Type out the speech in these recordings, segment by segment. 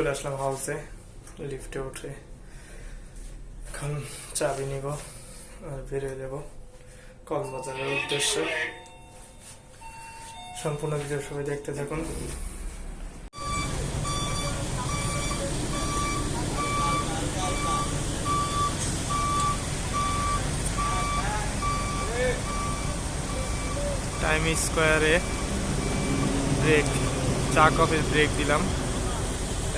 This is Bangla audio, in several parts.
চলে আসলাম হাউসে, লিফটে উঠে এখন চাবি নিব আর বেরিয়ে যাব কক্সবাজারের উদ্দেশ্যে। সম্পূর্ণ ভিডিও সবাই দেখতে থাকুন। টাইম স্কোয়ারে ব্রেক, চা কফির ব্রেক দিলাম।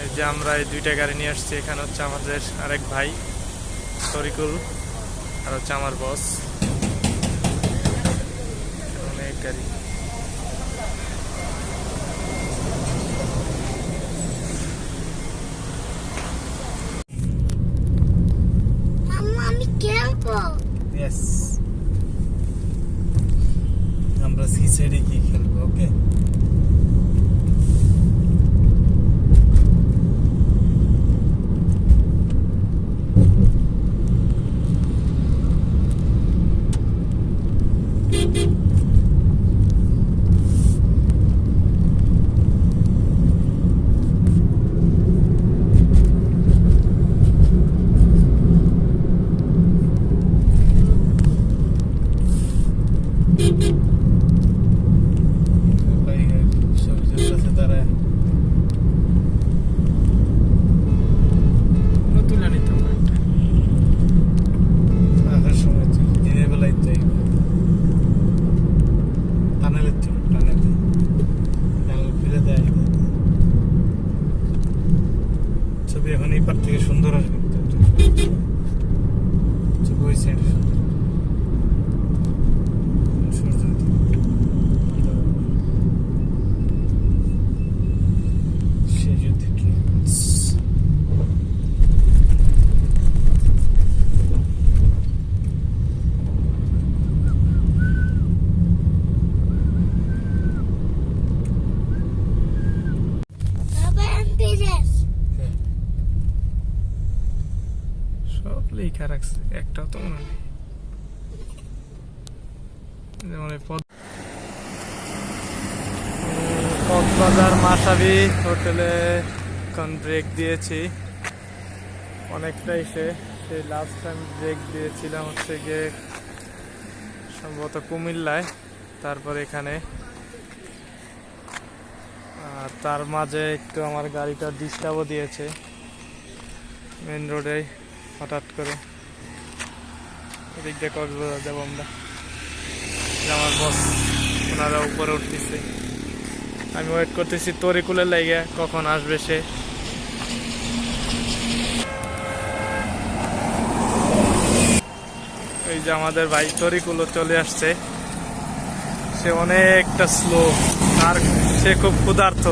এই যে আমরা এই দুইটা গাড়ি নিয়ে আসছি। এখানে হচ্ছে আমাদের আরেক ভাই তরিকুল, আর হচ্ছে আমার বস। অনেক গাড়ি। আমরা সি সাইডে গিয়ে খেলবো। ওকে, ছবি এখন এই পার থেকে সুন্দর আসবে। ওই সাইড সব লেখা রাখছে, একটাও তো মনে নেই। যেমন কক্সবাজার মাসাবি হোটেলে এখন ব্রেক দিয়েছি অনেকটাই। সেই লাস্ট টাইম ব্রেক দিয়েছিলাম হচ্ছে গিয়ে সম্ভবত কুমিল্লায়, তারপর এখানে। আর তার মাঝে একটু আমার গাড়িটা ডিস্টার্বও দিয়েছে মেন রোডে হঠাৎ করে। এদিক দিয়ে কক্সবাজার যাবো আমরা। আমার বস ওনারা উপরে উঠতেছে, আমি ওয়েট করতেছি তরিকুলের লাইগা কখন আসবে সে। এই যে আমাদের ভাই তরিকুলও চলে আসছে। সে অনেকটা স্লো, আর সে খুব ক্ষুধার্ত,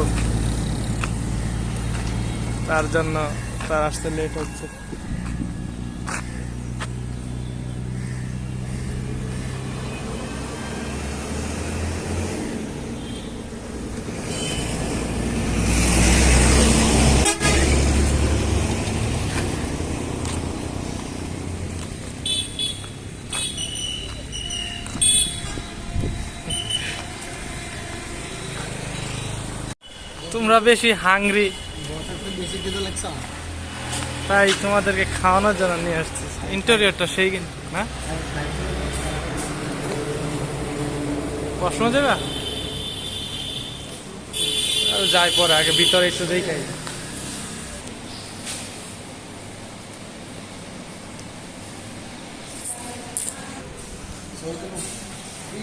তার জন্য তার আসতে লেট হচ্ছে। তোমরা বেশি হাংরি, তাই তোমাদেরকে খাওয়ানোর জন্য নিয়ে আসছি। ইন্টেরিয়রটা সেই কিন্তু না, প্রশ্ন যাবে যাই পরে, আগে ভিতরে একটু দেখাই।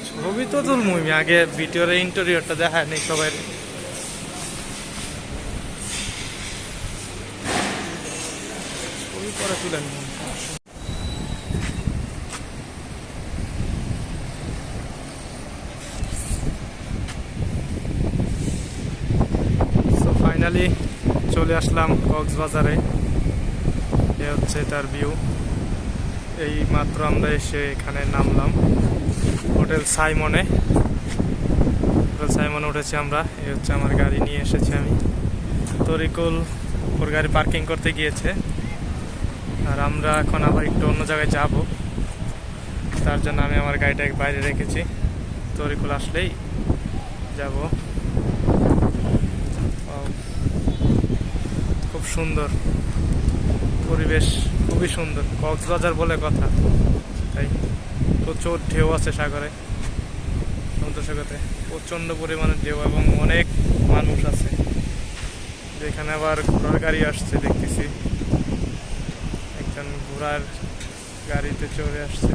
ছবি তো তুলমুই, আগে ভিতরে ইন্টেরিয়রটা দেখায় নেই সবাই। ছবি পরে তুলে নিই। ফাইনালি চলে আসলাম কক্সবাজারে। এ হচ্ছে তার ভিউ। এই মাত্র আমরা এসে এখানে নামলাম হোটেল সাইমনে। হোটেল সাইমনে উঠেছি আমরা। এই হচ্ছে আমার গাড়ি নিয়ে এসেছি আমি। তরিকুল ওর গাড়ি পার্কিং করতে গিয়েছে, আর আমরা এখন আবার একটু অন্য জায়গায় যাব। তার জন্য আমি আমার গাড়িটা বাইরে রেখেছি, তরিকুল আসলেই যাব। খুব সুন্দর পরিবেশ, খুবই সুন্দর, কক্সবাজার বলে কথা। তাই প্রচুর ঢেউ আছে সাগরে, সমুদ্র সৈকতে প্রচন্ড পরিমাণে ঢেউ এবং অনেক মানুষ আছে। যেখানে আবার ঘোড়ার গাড়ি আসছে দেখতেছি, একজন ঘোড়ার গাড়িতে চড়ে আসছে।